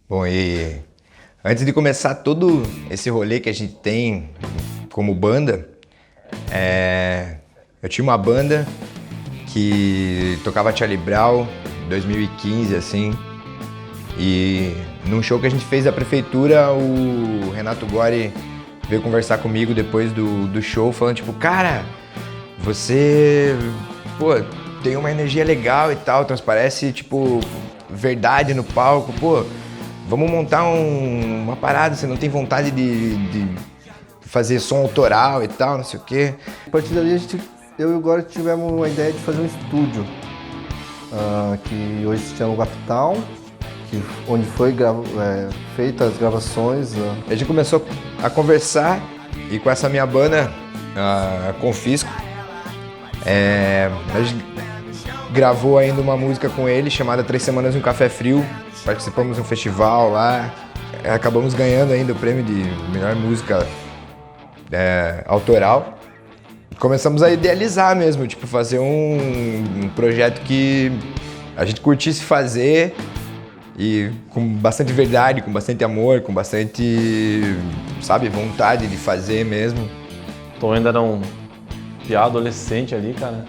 Bom, e antes de começar todo esse rolê que a gente tem como banda, eu tinha uma banda que tocava Charlie Brown, 2015, assim, e num show que a gente fez da prefeitura, o Renato Gori veio conversar comigo depois do show, falando tipo, cara, você, pô, tem uma energia legal e tal, transparece, tipo, verdade no palco, pô, vamos montar uma parada, você não tem vontade de fazer som autoral e tal, não sei o quê. A partir dali, eu e o Gori tivemos uma ideia de fazer um estúdio, que hoje se chama Uptown, onde foi feitas as gravações. A gente começou a conversar e com essa minha banda, a Confisco, a gente gravou ainda uma música com ele chamada 3 Semanas no Café Frio. Participamos de um festival lá, acabamos ganhando ainda o prêmio de melhor música autoral. Começamos a idealizar mesmo, tipo, fazer um projeto que a gente curtisse fazer e com bastante verdade, com bastante amor, com bastante, sabe, vontade de fazer mesmo. Então, eu ainda era um adolescente ali, cara.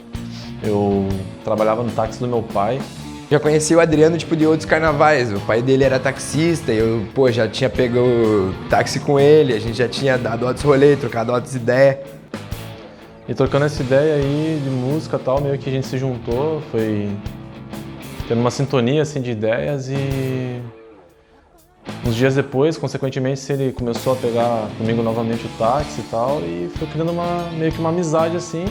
Eu trabalhava no táxi do meu pai. Já conheci o Adriano, tipo, de outros carnavais. O pai dele era taxista e eu, pô, já tinha pego táxi com ele, a gente já tinha dado outros rolês, trocado outras ideias. E trocando essa ideia aí de música e tal, meio que a gente se juntou, foi tendo uma sintonia assim de ideias e uns dias depois, consequentemente, ele começou a pegar comigo novamente o táxi e tal e foi criando meio que uma amizade assim.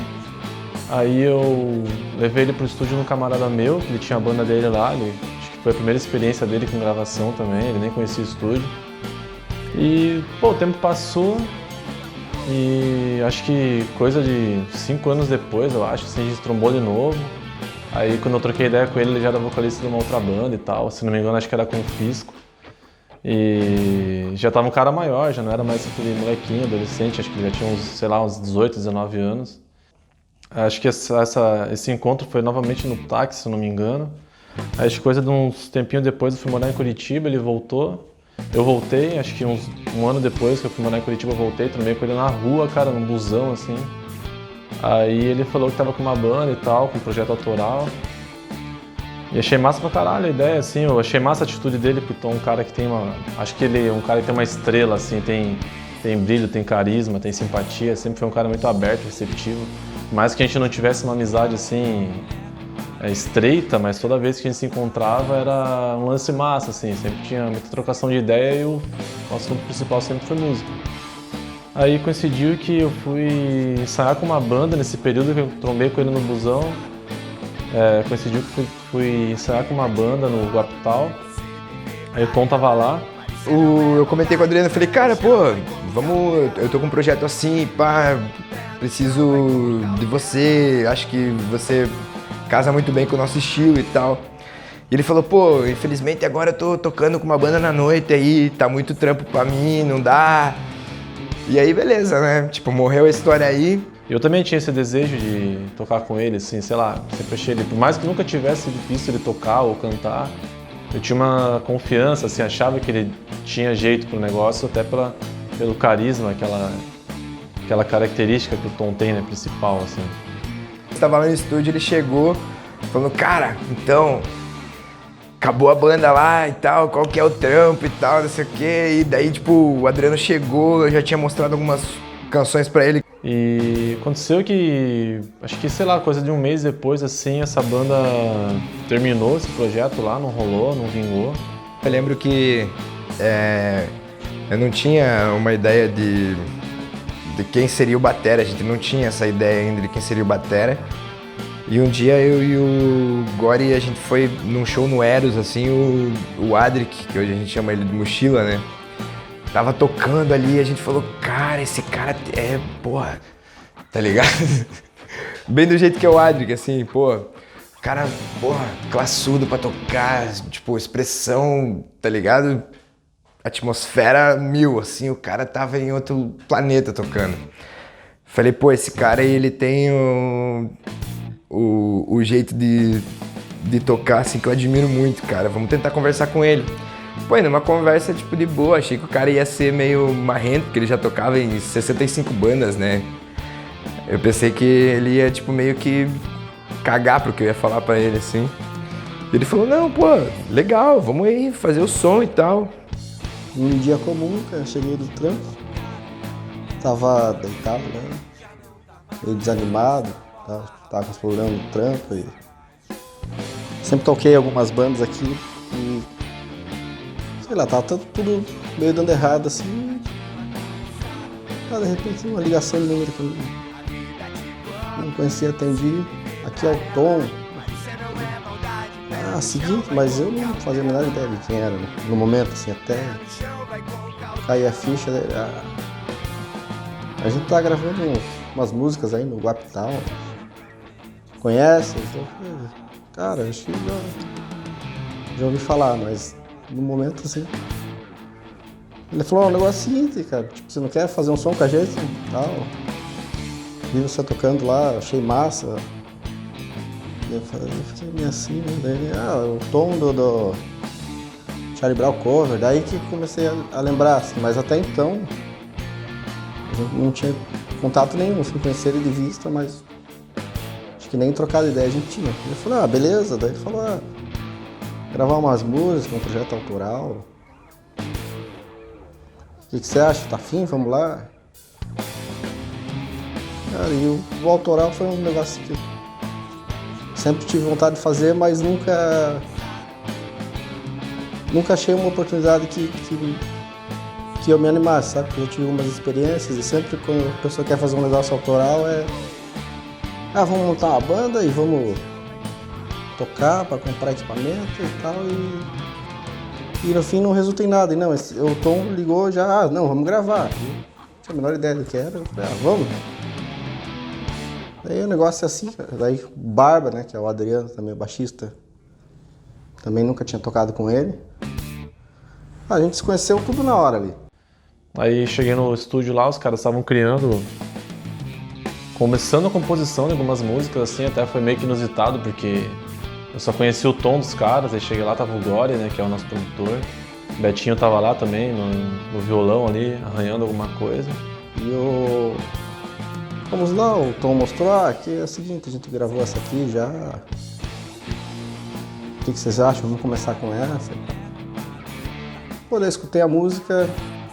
Aí eu levei ele pro estúdio no camarada meu, que ele tinha a banda dele lá, acho que foi a primeira experiência dele com gravação também, ele nem conhecia o estúdio. E, pô, o tempo passou e acho que coisa de 5 anos depois, eu acho, assim, a gente trombou de novo. Aí quando eu troquei ideia com ele, ele já era vocalista de uma outra banda e tal, se não me engano acho que era Confisco. E já tava um cara maior, já não era mais aquele molequinho, adolescente, acho que ele já tinha uns, sei lá, uns 18, 19 anos. Acho que esse encontro foi novamente no táxi, se eu não me engano. Aí, acho que coisa de uns tempinho depois eu fui morar em Curitiba, ele voltou. Eu voltei, acho que um ano depois que eu fui morar em Curitiba eu voltei, trombei com ele na rua, cara, num busão, assim. Aí ele falou que tava com uma banda e tal, com um projeto autoral. E achei massa pra caralho a ideia, assim, eu achei massa a atitude dele, porque é um cara que tem acho que ele é um cara que tem uma estrela, assim, tem brilho, tem carisma, tem simpatia, sempre foi um cara muito aberto, receptivo. Mais que a gente não tivesse uma amizade assim estreita, mas toda vez que a gente se encontrava era um lance massa, assim, sempre tinha muita trocação de ideia e o assunto principal sempre foi música. Aí coincidiu que eu fui ensaiar com uma banda nesse período que eu trombei com ele no busão. Coincidiu que fui ensaiar com uma banda no Guaptal. Aí o Tom tava lá. Eu comentei com o Adriano, falei, cara, pô, eu tô com um projeto assim, pá, preciso de você, acho que você casa muito bem com o nosso estilo e tal. E ele falou, pô, infelizmente agora eu tô tocando com uma banda na noite aí, tá muito trampo pra mim, não dá. E aí, beleza, né? Tipo, morreu a história aí. Eu também tinha esse desejo de tocar com ele, assim, sei lá, sempre achei ele, por mais que nunca tivesse visto ele tocar ou cantar, eu tinha uma confiança, assim, achava que ele tinha jeito pro negócio, até pelo carisma, aquela característica que o Tom tem, né, principal, assim. Estava lá no estúdio, ele chegou, falando, cara, então, acabou a banda lá e tal, qual que é o trampo e tal, não sei o quê. E daí, tipo, o Adriano chegou, eu já tinha mostrado algumas canções pra ele. E aconteceu que, acho que, sei lá, coisa de um mês depois, assim, essa banda terminou esse projeto lá, não rolou, não vingou. Eu lembro que eu não tinha uma ideia de quem seria o batera, a gente não tinha essa ideia ainda de quem seria o batera. E um dia eu e o Gori, a gente foi num show no Eros, assim, o Adric, que hoje a gente chama ele de Mochila, né? Tava tocando ali, a gente falou, cara, esse cara porra, tá ligado? Bem do jeito que é o Adric, assim, pô, cara, porra, classudo pra tocar, tipo, expressão, tá ligado? Atmosfera 1000, assim, o cara tava em outro planeta tocando. Falei, pô, esse cara aí, ele tem o jeito de tocar, assim, que eu admiro muito, cara. Vamos tentar conversar com ele. Pô, numa conversa, tipo, de boa, achei que o cara ia ser meio marrento, porque ele já tocava em 65 bandas, né? Eu pensei que ele ia, tipo, meio que cagar pro que eu ia falar pra ele, assim. Ele falou, não, pô, legal, vamos aí fazer o som e tal. Um dia comum, cara, cheguei do trampo, tava deitado, né? Meio desanimado, tava com os problemas do trampo e... Sempre toquei algumas bandas aqui e... Sei lá, tava tudo meio dando errado, assim. De repente uma ligação de número que eu não conhecia, atendi. Aqui é o Tom. Seguinte, mas eu não fazia a menor ideia de quem era no momento, assim, até cair a ficha. A gente tá gravando umas músicas aí no Guaptown. Conhece? Cara, acho que já ouvi falar, mas no momento, assim... Ele falou, o negócio é o seguinte, cara, tipo, você não quer fazer um som com a gente e tal? Vi você tocando lá, achei massa. Eu falei meio assim, né? Daí, o tom do Charlie Brown cover, daí que comecei a lembrar, assim, mas até então a gente não tinha contato nenhum, assim, conhecia ele de vista, mas acho que nem trocado ideia a gente tinha. Ele falou, beleza, daí ele falou, gravar umas músicas, um projeto autoral. O que você acha? Tá afim? Vamos lá? Cara, e o autoral foi um negócio que sempre tive vontade de fazer, mas nunca achei uma oportunidade que eu me animasse, sabe? Porque eu tive umas experiências e sempre quando a pessoa quer fazer um negócio autoral vamos montar uma banda e vamos tocar para comprar equipamento e tal e no fim não resulta em nada. E não, o Tom ligou já, não, vamos gravar. Eu não tinha a menor ideia do que era, eu falei, vamos. Daí o negócio é assim, cara. Daí o Barba, né, que é o Adriano, também o baixista, também nunca tinha tocado com ele. A gente se conheceu tudo na hora ali. Aí cheguei no estúdio lá, os caras estavam começando a composição de algumas músicas, assim, até foi meio que inusitado, porque eu só conheci o tom dos caras, aí cheguei lá, tava o Glória, né, que é o nosso produtor. O Betinho tava lá também, no violão ali, arranhando alguma coisa. E vamos lá, o Tom mostrou, aqui é o seguinte, a gente gravou essa aqui já. O que vocês acham? Vamos começar com essa. Pô, daí escutei a música,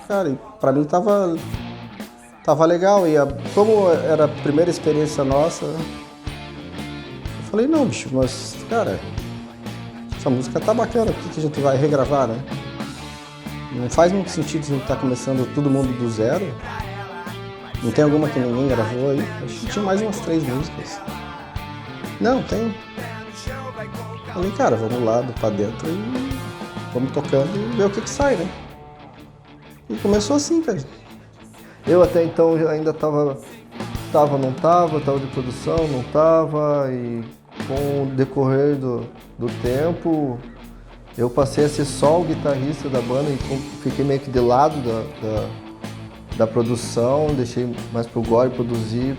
cara, e pra mim tava legal. E como era a primeira experiência nossa, eu falei, não, bicho, mas, cara, essa música tá bacana, por que a gente vai regravar, né? Não faz muito sentido a gente estar começando todo mundo do zero. Não tem alguma que ninguém gravou aí? Acho que tinha mais umas 3 músicas. Não, tem. Falei, cara, vamos lá, pra dentro e vamos tocando e ver o que sai, né? E começou assim, cara. Eu até então ainda tava de produção, não tava, e com o decorrer do tempo eu passei a ser só o guitarrista da banda e fiquei meio que de lado da produção, deixei mais pro Gore produzir,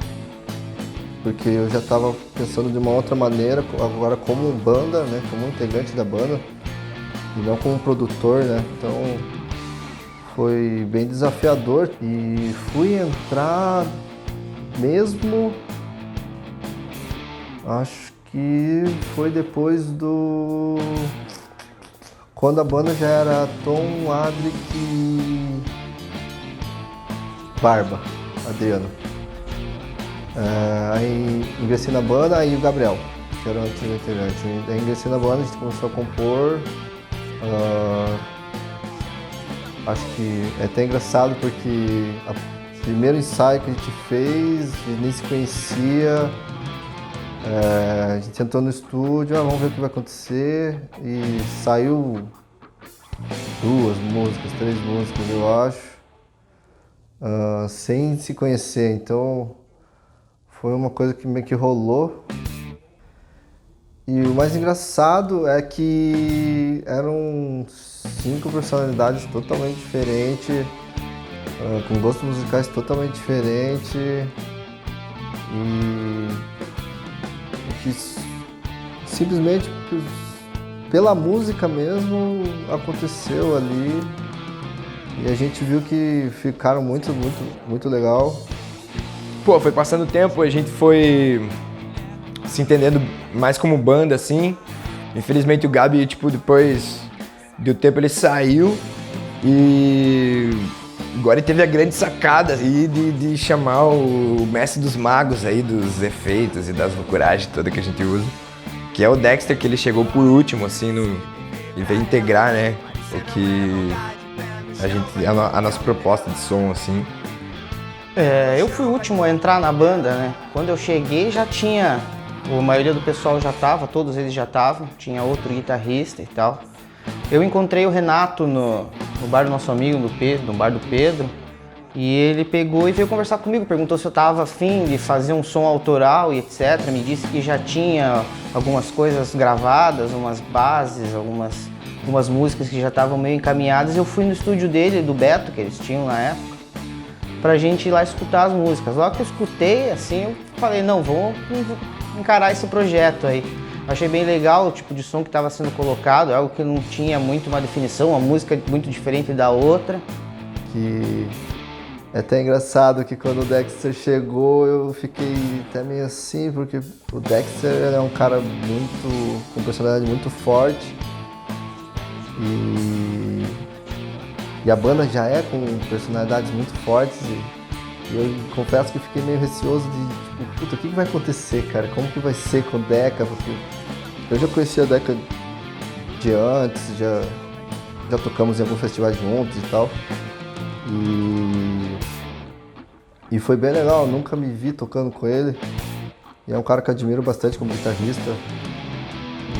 porque eu já estava pensando de uma outra maneira, agora como banda, né, como integrante da banda, e não como produtor, né, então foi bem desafiador e fui entrar mesmo, acho que foi depois quando a banda já era Tom, Adric e Barba, Adriano. Aí ingressei na banda, aí o Gabriel, que era o antigo integrante. Aí ingressei na banda, a gente começou a compor. Acho que é até engraçado porque o primeiro ensaio que a gente fez, a gente nem se conhecia. A gente entrou no estúdio, vamos ver o que vai acontecer. E saiu 2 músicas, 3 músicas, eu acho. Sem se conhecer, então foi uma coisa que meio que rolou. E o mais engraçado é que eram 5 personalidades totalmente diferentes, com gostos musicais totalmente diferentes, e que simplesmente pela música mesmo, aconteceu ali. E a gente viu que ficaram muito legal. Pô, foi passando o tempo, a gente foi se entendendo mais como banda, assim. Infelizmente o Gabi, tipo, depois do tempo ele saiu e agora ele teve a grande sacada aí de chamar o mestre dos magos aí, dos efeitos e das loucuragens toda que a gente usa, que é o Dexter, que ele chegou por último, assim, ele veio integrar, né, o que a nossa proposta de som, assim. Eu fui o último a entrar na banda, né? Quando eu cheguei já tinha, a maioria do pessoal já tava, todos eles já estavam, tinha outro guitarrista e tal. Eu encontrei o Renato no bar do nosso amigo, no bar do Pedro, e ele pegou e veio conversar comigo, perguntou se eu tava afim de fazer um som autoral e etc. Me disse que já tinha algumas coisas gravadas, umas bases, algumas músicas que já estavam meio encaminhadas. Eu fui no estúdio dele, do Beto, que eles tinham na época, pra gente ir lá escutar as músicas. Logo que eu escutei, assim, eu falei, não, vamos encarar esse projeto aí. Achei bem legal o tipo de som que estava sendo colocado, algo que não tinha muito uma definição, uma música muito diferente da outra. Que é até engraçado que quando o Dexter chegou eu fiquei até meio assim, porque o Dexter é um cara com personalidade muito forte e a banda já é com personalidades muito fortes e eu confesso que fiquei meio receoso de, tipo, puta, o que vai acontecer, cara? Como que vai ser com o Deca? Porque eu já conhecia a Deca de antes, já tocamos em alguns festivais juntos e tal. E foi bem legal, nunca me vi tocando com ele. E é um cara que eu admiro bastante como guitarrista.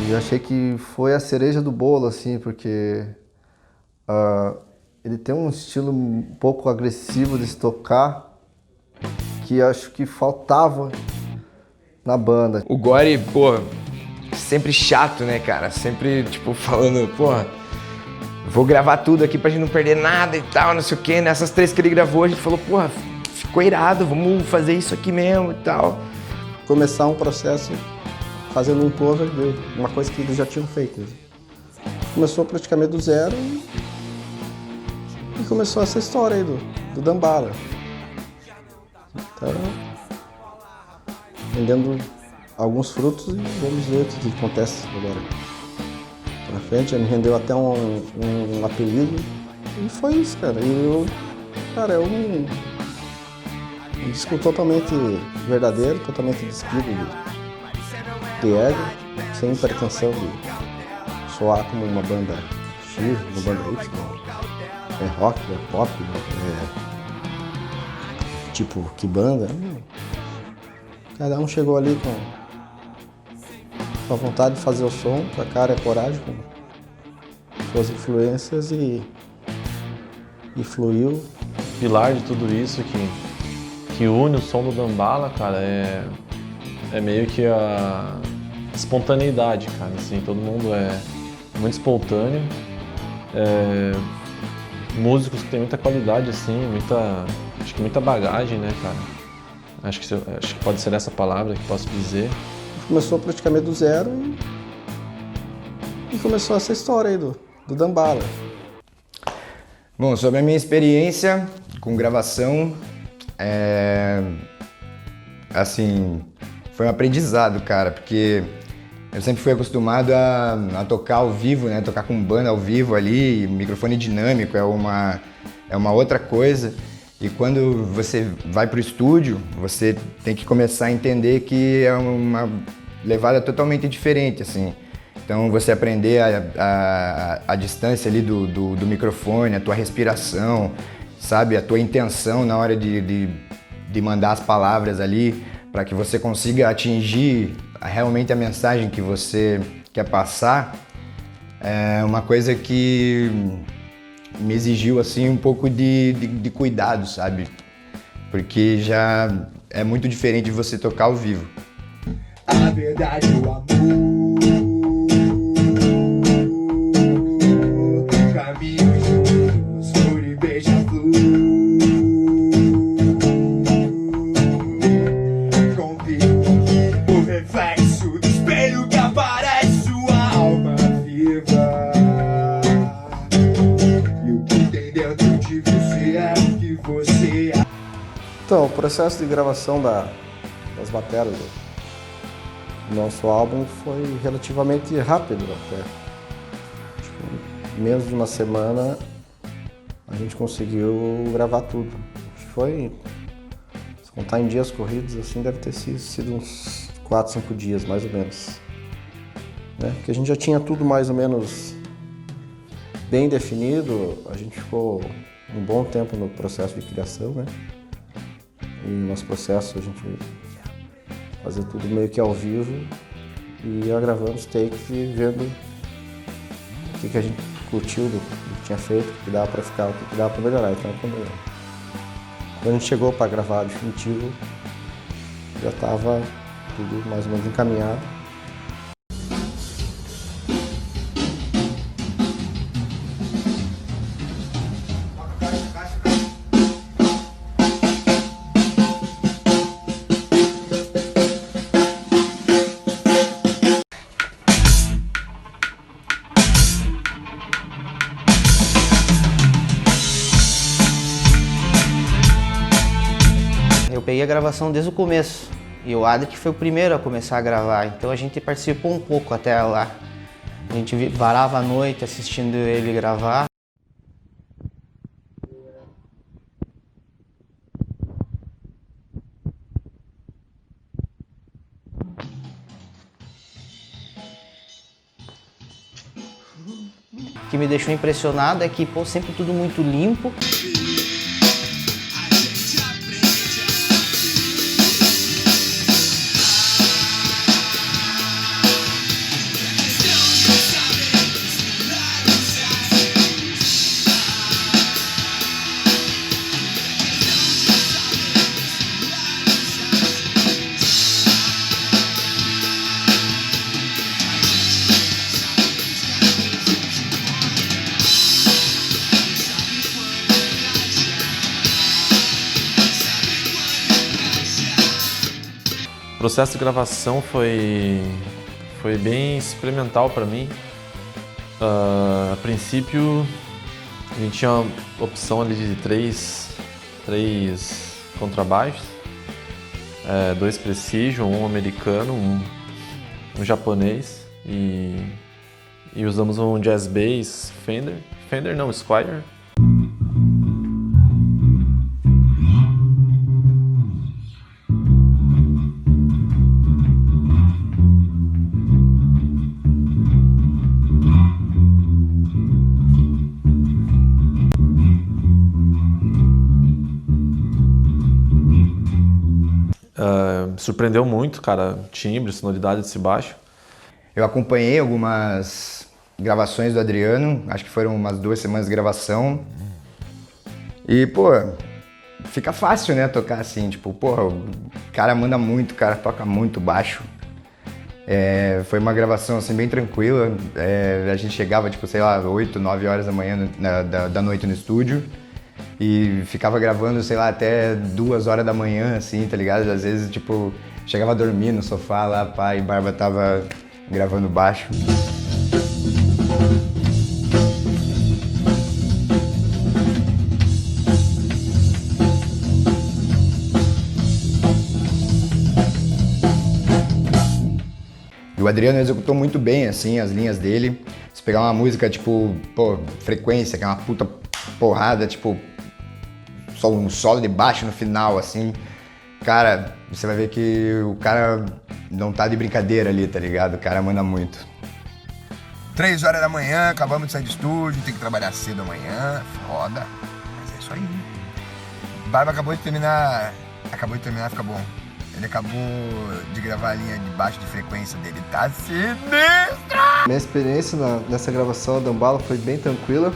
E achei que foi a cereja do bolo, assim, porque ele tem um estilo um pouco agressivo de se tocar que acho que faltava na banda. O Gore, pô, sempre chato, né, cara? Sempre, tipo, falando, pô, vou gravar tudo aqui pra gente não perder nada e tal, não sei o quê. Nessas 3 que ele gravou, a gente falou, pô, ficou irado, vamos fazer isso aqui mesmo e tal. Começar um processo fazendo um cover de uma coisa que eles já tinham feito. Começou praticamente do zero e começou essa história aí do Dambala. Então, vendendo alguns frutos e vamos ver o que acontece agora. Pra frente, ele me rendeu até um apelido e foi isso, cara. E é um disco totalmente verdadeiro, totalmente despido de ego, sem pretensão de soar como uma banda X, uma banda Y. É rock, é pop, tipo, que banda? Cada um chegou ali com a vontade de fazer o som, com a cara e a coragem, com suas influências e fluiu. O pilar de tudo isso que une o som do Dambala, cara, é meio que a espontaneidade, cara, assim, todo mundo é muito espontâneo. Músicos que tem muita qualidade, assim, acho que muita bagagem, né, cara? Acho que pode ser essa palavra que posso dizer. Começou praticamente do zero e começou essa história aí do Dambala. Bom, sobre a minha experiência com gravação, assim, foi um aprendizado, cara, porque eu sempre fui acostumado a tocar ao vivo, né? Tocar com banda ao vivo ali, microfone dinâmico é uma outra coisa. E quando você vai pro estúdio, você tem que começar a entender que é uma levada totalmente diferente, assim. Então você aprender a distância ali do microfone, a tua respiração, sabe? A tua intenção na hora de mandar as palavras ali, para que você consiga atingir realmente a mensagem que você quer passar, é uma coisa que me exigiu assim um pouco de cuidado, sabe? Porque já é muito diferente de você tocar ao vivo. A verdade, o amor, caminhos juntos, flor e beija-flor. Convido o reflexo do espelho que aparece, sua alma fiel. Então, o processo de gravação das baterias do nosso álbum foi relativamente rápido até. Tipo, menos de uma semana a gente conseguiu gravar tudo. Acho que foi, se contar em dias corridos, assim, deve ter sido uns 4, 5 dias, mais ou menos. Né? Porque a gente já tinha tudo mais ou menos bem definido, a gente ficou um bom tempo no processo de criação, né? E no nosso processo a gente fazia tudo meio que ao vivo e ia gravando os takes e vendo o que a gente curtiu do que tinha feito, o que dava pra ficar, o que dava pra melhorar. Então quando a gente chegou para gravar definitivo, já estava tudo mais ou menos encaminhado. Eu peguei a gravação desde o começo e o Adric foi o primeiro a começar a gravar, então a gente participou um pouco até lá. A gente varava a noite assistindo ele gravar. O que me deixou impressionado é que, pô, sempre tudo muito limpo. O processo de gravação foi bem experimental para mim. A princípio, a gente tinha a opção ali de três contrabaixos, 2 Precision, um americano, um japonês e usamos um Jazz Bass Fender não, Squier. Surpreendeu muito, cara, timbre, sonoridade desse baixo. Eu acompanhei algumas gravações do Adriano, acho que foram umas 2 semanas de gravação. E, pô, fica fácil, né, tocar assim, tipo, porra, o cara manda muito, o cara toca muito baixo. Foi uma gravação, assim, bem tranquila. A gente chegava, tipo, sei lá, 8, 9 horas da manhã, da noite no estúdio. E ficava gravando, sei lá, até 2 horas da manhã, assim, tá ligado? Às vezes, tipo, chegava a dormir no sofá lá, pá, e Barba tava gravando baixo. E o Adriano executou muito bem, assim, as linhas dele. Se pegar uma música, tipo, pô, Frequência, que é uma puta porrada, tipo, um solo de baixo no final, assim, cara, você vai ver que o cara não tá de brincadeira ali, tá ligado? O cara manda muito. 3 horas da manhã, acabamos de sair do estúdio, tem que trabalhar cedo amanhã, foda, mas é isso aí. Barba acabou de terminar, fica bom. Ele acabou de gravar a linha de baixo de frequência dele, tá sinistro! Minha experiência nessa gravação da Umbala foi bem tranquila.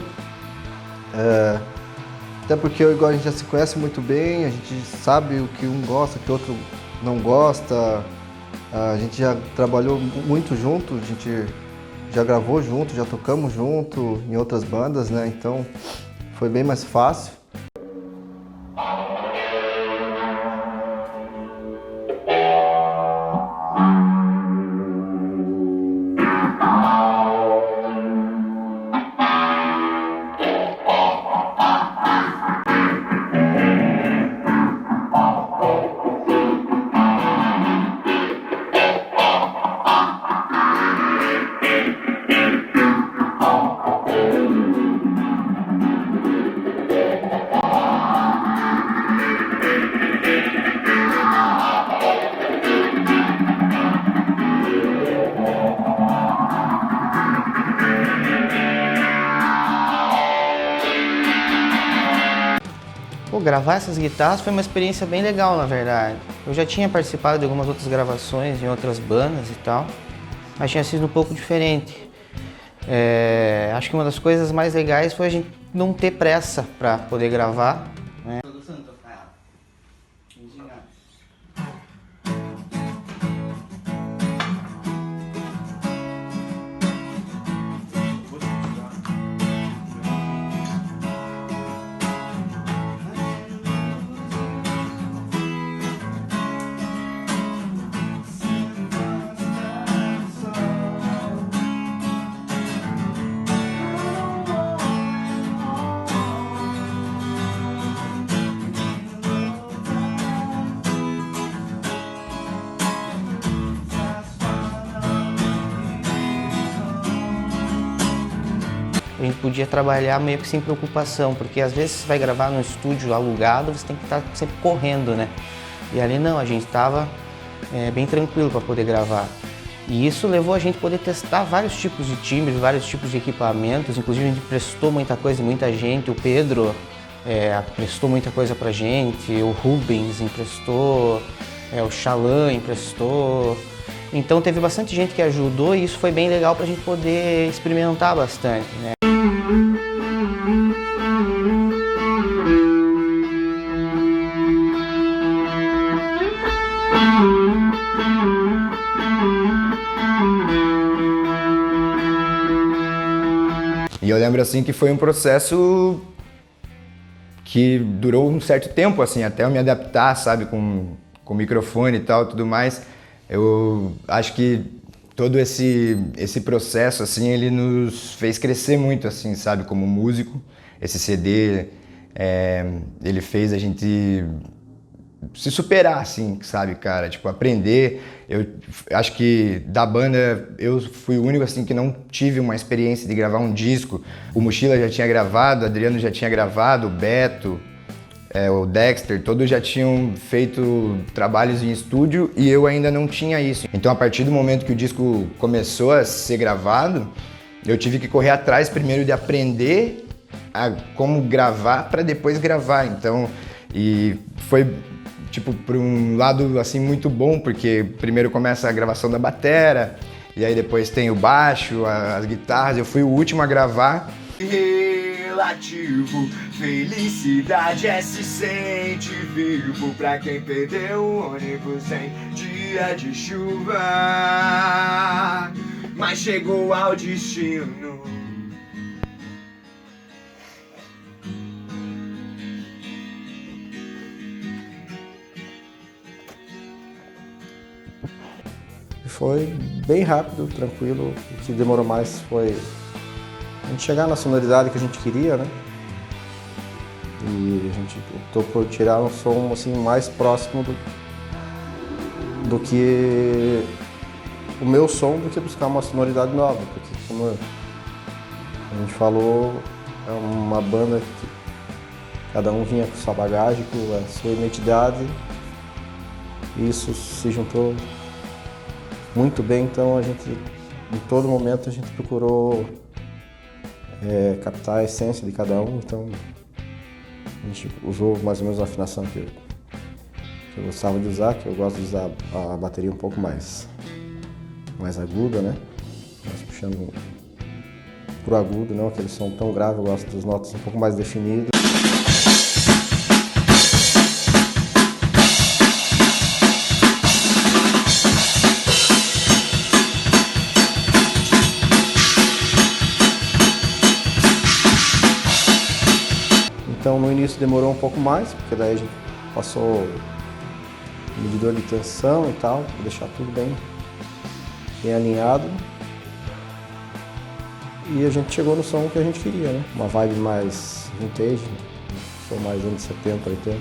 Até porque eu e o Igor, a gente já se conhece muito bem, a gente sabe o que um gosta, o que o outro não gosta. A gente já trabalhou muito junto, a gente já gravou junto, já tocamos junto em outras bandas, né? Então foi bem mais fácil. pô, gravar essas guitarras foi uma experiência bem legal, na verdade. Eu já tinha participado de algumas outras gravações em outras bandas e tal, mas tinha sido um pouco diferente. Acho que uma das coisas mais legais foi a gente não ter pressa para poder gravar, né? A gente podia trabalhar meio que sem preocupação, porque às vezes você vai gravar num estúdio alugado, você tem que estar sempre correndo, né? E ali não, a gente estava bem tranquilo para poder gravar. E isso levou a gente a poder testar vários tipos de timbres, vários tipos de equipamentos, inclusive a gente prestou muita coisa, muita gente, o Pedro emprestou muita coisa pra gente, o Rubens emprestou, o Xalan emprestou. Então teve bastante gente que ajudou e isso foi bem legal pra gente poder experimentar bastante, né? E eu lembro assim que foi um processo que durou um certo tempo, assim, até eu me adaptar, sabe, com o microfone e tal, tudo mais. Eu acho que todo esse processo, assim, ele nos fez crescer muito, assim, sabe, como músico. Esse CD, ele fez a gente se superar, assim, sabe, cara, tipo, aprender. Eu acho que da banda eu fui o único, assim, que não tive uma experiência de gravar um disco. O Mochila já tinha gravado, o Adriano já tinha gravado, o Beto, o Dexter, todos já tinham feito trabalhos em estúdio e eu ainda não tinha isso. Então, a partir do momento que o disco começou a ser gravado, eu tive que correr atrás primeiro de aprender como gravar para depois gravar. Então, e foi tipo por um lado assim muito bom, porque primeiro começa a gravação da batera e aí depois tem o baixo, as guitarras. Eu fui o último a gravar. Relativo, felicidade se sente vivo pra quem perdeu o ônibus em dia de chuva, mas chegou ao destino. Foi bem rápido, tranquilo. O que demorou mais foi a gente chegar na sonoridade que a gente queria, né? E a gente optou por tirar um som assim mais próximo do que o meu som, do que buscar uma sonoridade nova, porque como a gente falou, é uma banda que cada um vinha com sua bagagem, com a sua identidade, e isso se juntou muito bem. Então a gente, em todo momento, a gente procurou captar a essência de cada um. Então a gente usou mais ou menos a afinação que eu gostava de usar, que eu gosto de usar a bateria um pouco mais aguda, né? Mas puxando pro agudo, não aquele som tão grave. Eu gosto das notas um pouco mais definidas. Então no início demorou um pouco mais, porque daí a gente passou o medidor de tensão e tal, para deixar tudo bem alinhado. E a gente chegou no som que a gente queria, né? Uma vibe mais vintage, som mais anos 70, 80.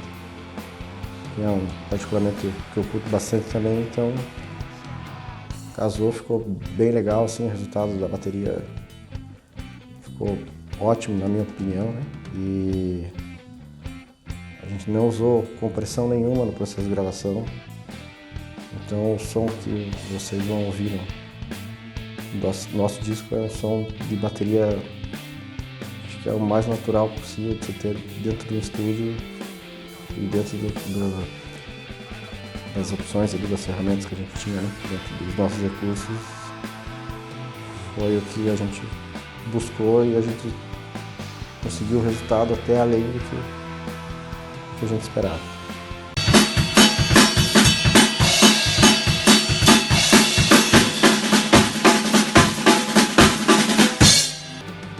Que é particularmente que eu curto bastante também, então casou, ficou bem legal, assim, o resultado da bateria ficou ótimo, na minha opinião, né? E a gente não usou compressão nenhuma no processo de gravação. Então o som que vocês vão ouvir no nosso disco é um som de bateria, acho que é o mais natural possível de você ter dentro do estúdio, e dentro das opções ali, das ferramentas que a gente tinha, né, dentro dos nossos recursos, foi o que a gente buscou e a gente conseguiu o resultado até além do que a gente esperava.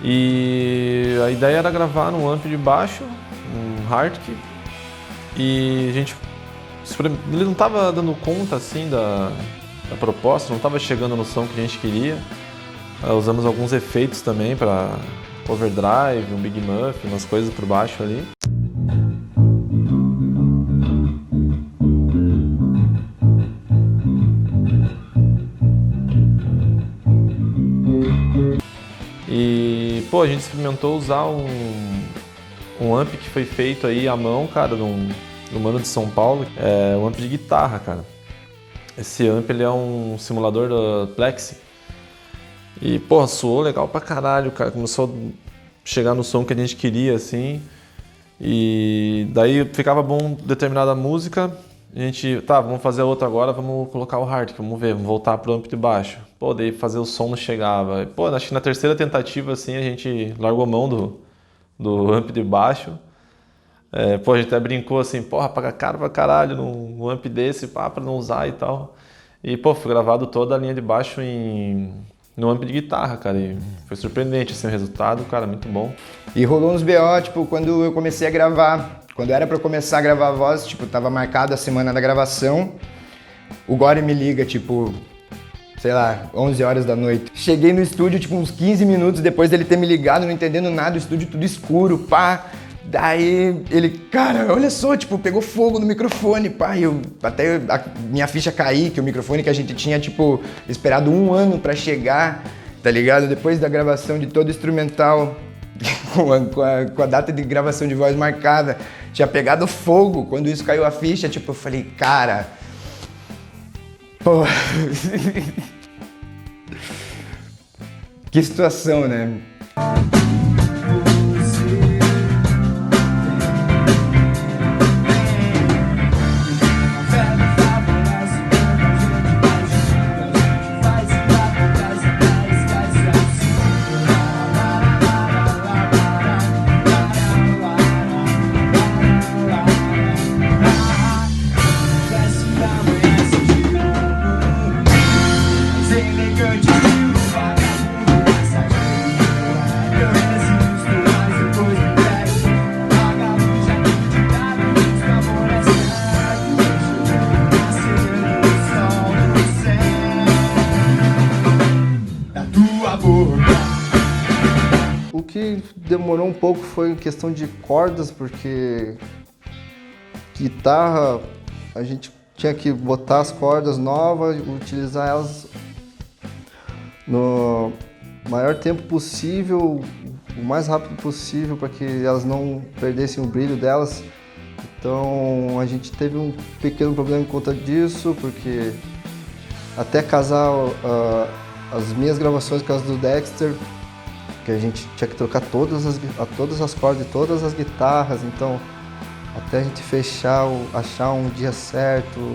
E a ideia era gravar num amp de baixo, um Hartke, e a gente ele não estava dando conta assim da proposta, não estava chegando no som que a gente queria. Usamos alguns efeitos também para overdrive, um Big Muff, umas coisas por baixo ali. E, pô, a gente experimentou usar um amp que foi feito aí à mão, cara, do mano de São Paulo. É um amp de guitarra, cara. Esse amp, ele é um simulador da Plexi. E, pô, soou legal pra caralho, cara. Começou a chegar no som que a gente queria, assim. E daí ficava bom determinada música. A gente, tá, vamos fazer outra agora, vamos colocar o hard, vamos ver, vamos voltar pro amp de baixo. Pô, daí fazer o som não chegava. Pô, acho que na terceira tentativa, assim, a gente largou a mão do amp de baixo. Pô, a gente até brincou assim, porra, paga caro pra caralho num amp desse, pá, pra não usar e tal. E, pô, foi gravado toda a linha de baixo no amp de guitarra, cara, e foi surpreendente, assim, o resultado, cara, muito bom. E rolou uns BO, tipo, quando eu comecei a gravar. Quando era pra eu começar a gravar a voz, tipo, tava marcada a semana da gravação. O Gore me liga, tipo, sei lá, 11 horas da noite. Cheguei no estúdio, tipo, uns 15 minutos depois dele ter me ligado, não entendendo nada, o estúdio tudo escuro, pá. Daí ele, cara, olha só, tipo, pegou fogo no microfone, pá. E até a minha ficha cair, que o microfone que a gente tinha, tipo, esperado 1 ano pra chegar, tá ligado? Depois da gravação de todo o instrumental, com a data de gravação de voz marcada, tinha pegado fogo. Quando isso caiu a ficha, tipo, eu falei, cara, pô, que situação, né? O que demorou um pouco foi questão de cordas, porque guitarra a gente tinha que botar as cordas novas, utilizar elas no maior tempo possível, o mais rápido possível, para que elas não perdessem o brilho delas. Então a gente teve um pequeno problema por conta disso, porque até casar as minhas gravações com as do Dexter, que a gente tinha que trocar todas as cordas de todas as guitarras, então até a gente achar um dia certo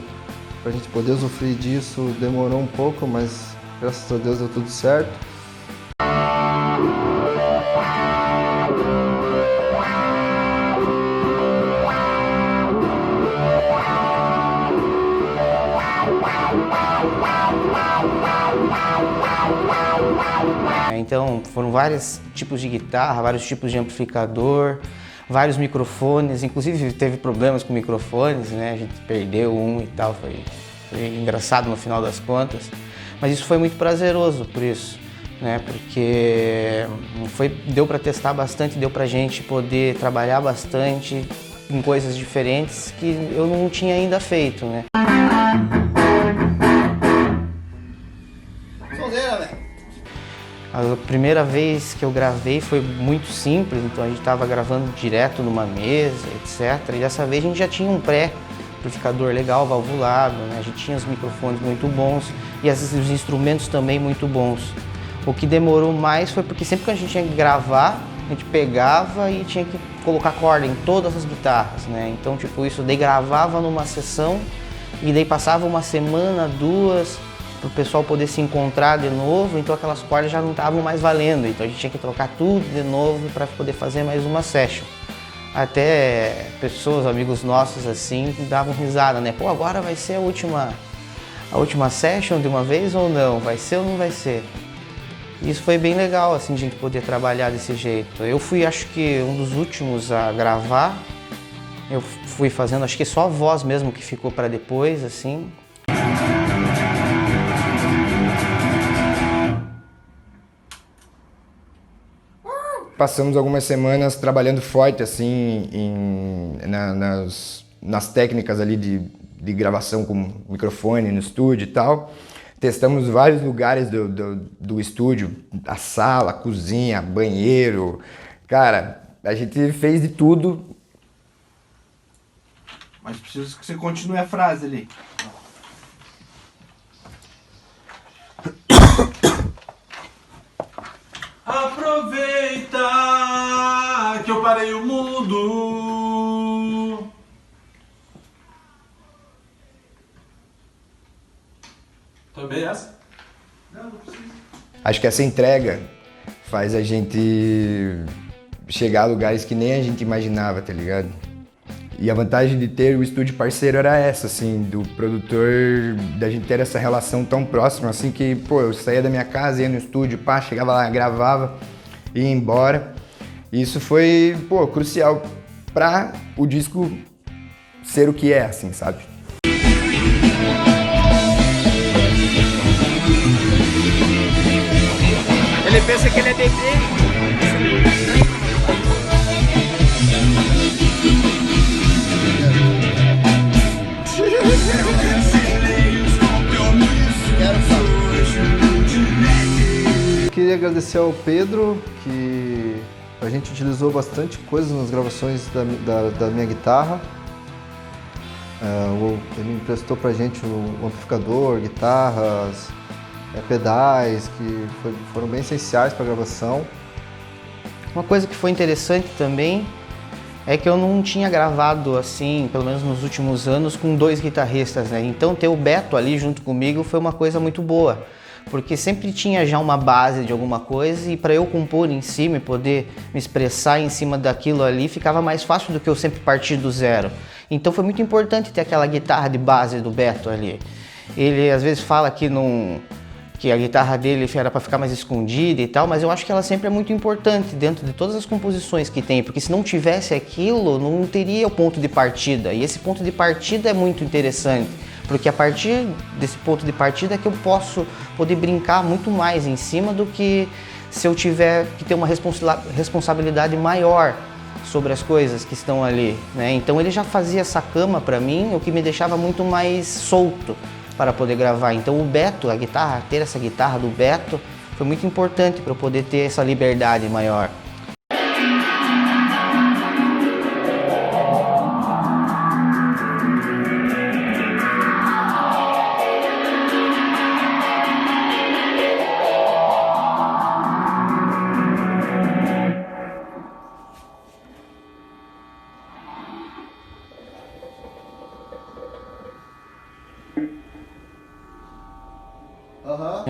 pra gente poder usufruir disso, demorou um pouco, mas graças a Deus deu tudo certo. Então foram vários tipos de guitarra, vários tipos de amplificador, vários microfones, inclusive teve problemas com microfones, né? A gente perdeu um e tal, foi engraçado no final das contas, mas isso foi muito prazeroso por isso, né? Porque deu para testar bastante, deu pra gente poder trabalhar bastante em coisas diferentes que eu não tinha ainda feito, né? A primeira vez que eu gravei foi muito simples, então a gente estava gravando direto numa mesa, etc. E dessa vez a gente já tinha um pré-amplificador legal, valvulado, né? A gente tinha os microfones muito bons e os instrumentos também muito bons. O que demorou mais foi porque sempre que a gente tinha que gravar, a gente pegava e tinha que colocar corda em todas as guitarras, né? Então, tipo, isso daí gravava numa sessão e daí passava uma semana, 2, para o pessoal poder se encontrar de novo, então aquelas cordas já não estavam mais valendo, então a gente tinha que trocar tudo de novo para poder fazer mais uma session. Até pessoas, amigos nossos assim, davam risada, né? Pô, agora vai ser a última session de uma vez ou não? Vai ser ou não vai ser? Isso foi bem legal, assim, a gente poder trabalhar desse jeito. Eu fui, acho que, um dos últimos a gravar. Eu fui fazendo, acho que só a voz mesmo que ficou para depois, assim. Passamos algumas semanas trabalhando forte assim nas técnicas ali de gravação com microfone no estúdio e tal. Testamos vários lugares do estúdio, a sala, a cozinha, banheiro. Cara, a gente fez de tudo. Mas preciso que você continue a frase ali. Aproveita que eu parei o mundo. Também essa? Não precisa. Acho que essa entrega faz a gente chegar a lugares que nem a gente imaginava, tá ligado? E a vantagem de ter o estúdio parceiro era essa, assim, do produtor, da gente ter essa relação tão próxima, assim, que, pô, eu saía da minha casa, ia no estúdio, pá, chegava lá, gravava, ia embora. E isso foi, pô, crucial pra o disco ser o que é, assim, sabe? Ele pensa que ele é bebê. Queria agradecer ao Pedro, que a gente utilizou bastante coisa nas gravações da minha guitarra. Ele emprestou pra gente o amplificador, guitarras, pedais, que foram bem essenciais para a gravação. Uma coisa que foi interessante também é que eu não tinha gravado assim, pelo menos nos últimos anos, com 2 guitarristas, né? Então ter o Beto ali junto comigo foi uma coisa muito boa, porque sempre tinha já uma base de alguma coisa e para eu compor em cima e poder me expressar em cima daquilo ali ficava mais fácil do que eu sempre partir do zero. Então foi muito importante ter aquela guitarra de base do Beto ali. Ele às vezes fala que a guitarra dele era para ficar mais escondida e tal, mas eu acho que ela sempre é muito importante dentro de todas as composições que tem, porque se não tivesse aquilo, não teria o ponto de partida, e esse ponto de partida é muito interessante, porque a partir desse ponto de partida é que eu posso poder brincar muito mais em cima do que se eu tiver que ter uma responsabilidade maior sobre as coisas que estão ali, né? Então ele já fazia essa cama para mim, o que me deixava muito mais solto para poder gravar. Então o Beto, a guitarra, ter essa guitarra do Beto foi muito importante para eu poder ter essa liberdade maior.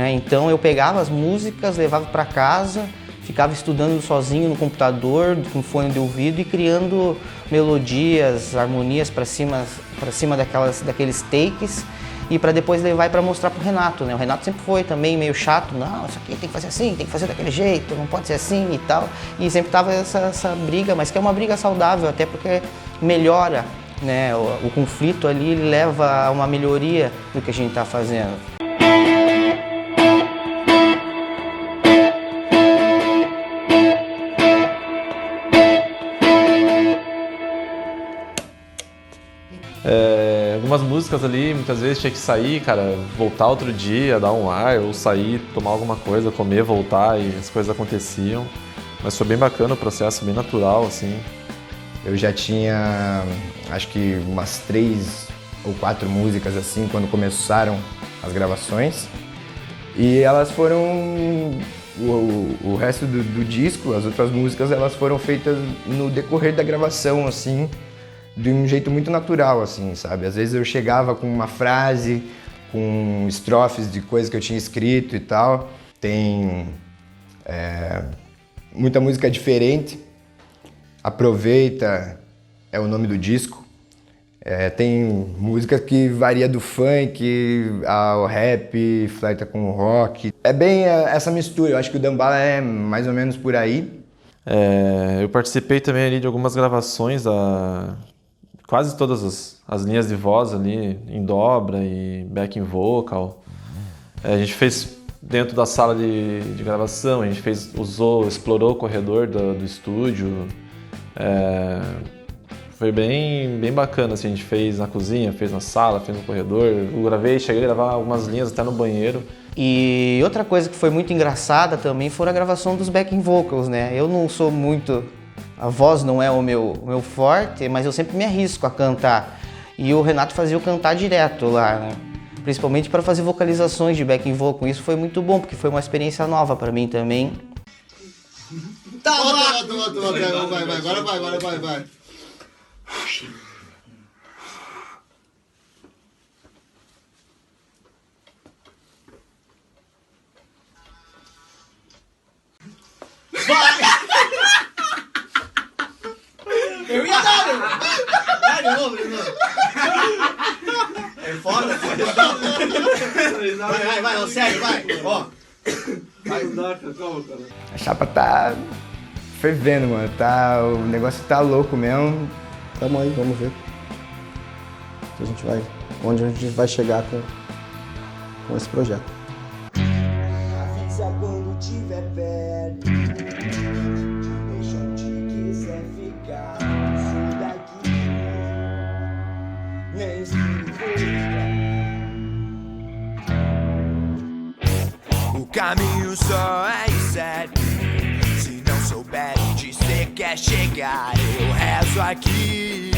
Então eu pegava as músicas, levava para casa, ficava estudando sozinho no computador, com fone de ouvido e criando melodias, harmonias para cima daqueles takes e para depois levar e para mostrar pro Renato, né? O Renato sempre foi também meio chato, não, isso aqui tem que fazer assim, tem que fazer daquele jeito, não pode ser assim e tal. E sempre tava essa briga, mas que é uma briga saudável, até porque melhora, né? O conflito ali ele leva a uma melhoria do que a gente tá fazendo. Algumas músicas ali, muitas vezes tinha que sair, cara, voltar outro dia, dar um ar, ou sair, tomar alguma coisa, comer, voltar e as coisas aconteciam. Mas foi bem bacana o processo, bem natural, assim. Eu já tinha, acho que umas 3 ou 4 músicas assim, quando começaram as gravações. E elas foram o resto do disco, as outras músicas, elas foram feitas no decorrer da gravação, assim, de um jeito muito natural, assim, sabe? Às vezes eu chegava com uma frase, com estrofes de coisas que eu tinha escrito e tal. Tem muita música diferente. Aproveita é o nome do disco. Tem música que varia do funk ao rap, flerta com o rock. É bem essa mistura, eu acho que o Dambala é mais ou menos por aí. Eu participei também ali de algumas gravações, quase todas as linhas de voz ali, em dobra e backing vocal. A gente fez dentro da sala de gravação, a gente explorou o corredor do estúdio. Foi bem bacana, assim, a gente fez na cozinha, fez na sala, fez no corredor. Eu cheguei a gravar algumas linhas até no banheiro. E outra coisa que foi muito engraçada também foi a gravação dos backing vocals, né? Eu não sou muito... A voz não é o meu forte, mas eu sempre me arrisco a cantar. E o Renato fazia eu cantar direto lá, né? Principalmente para fazer vocalizações de backing vocal. Isso foi muito bom, porque foi uma experiência nova para mim também. Tá, agora vai. Eu ia dar, meu! Vai de novo. É foda, Vai, ó, sério, vai. Ó. A chapa tá fervendo, mano. O negócio tá louco mesmo. Tamo aí, vamos ver. Onde a gente vai chegar com esse projeto. Avisa quando tiver perto. Deixa onde quiser ficar. Sai daqui. Nem se O caminho só é certo. Se não souber onde cê quer chegar, eu rezo aqui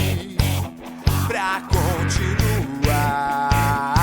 pra continuar.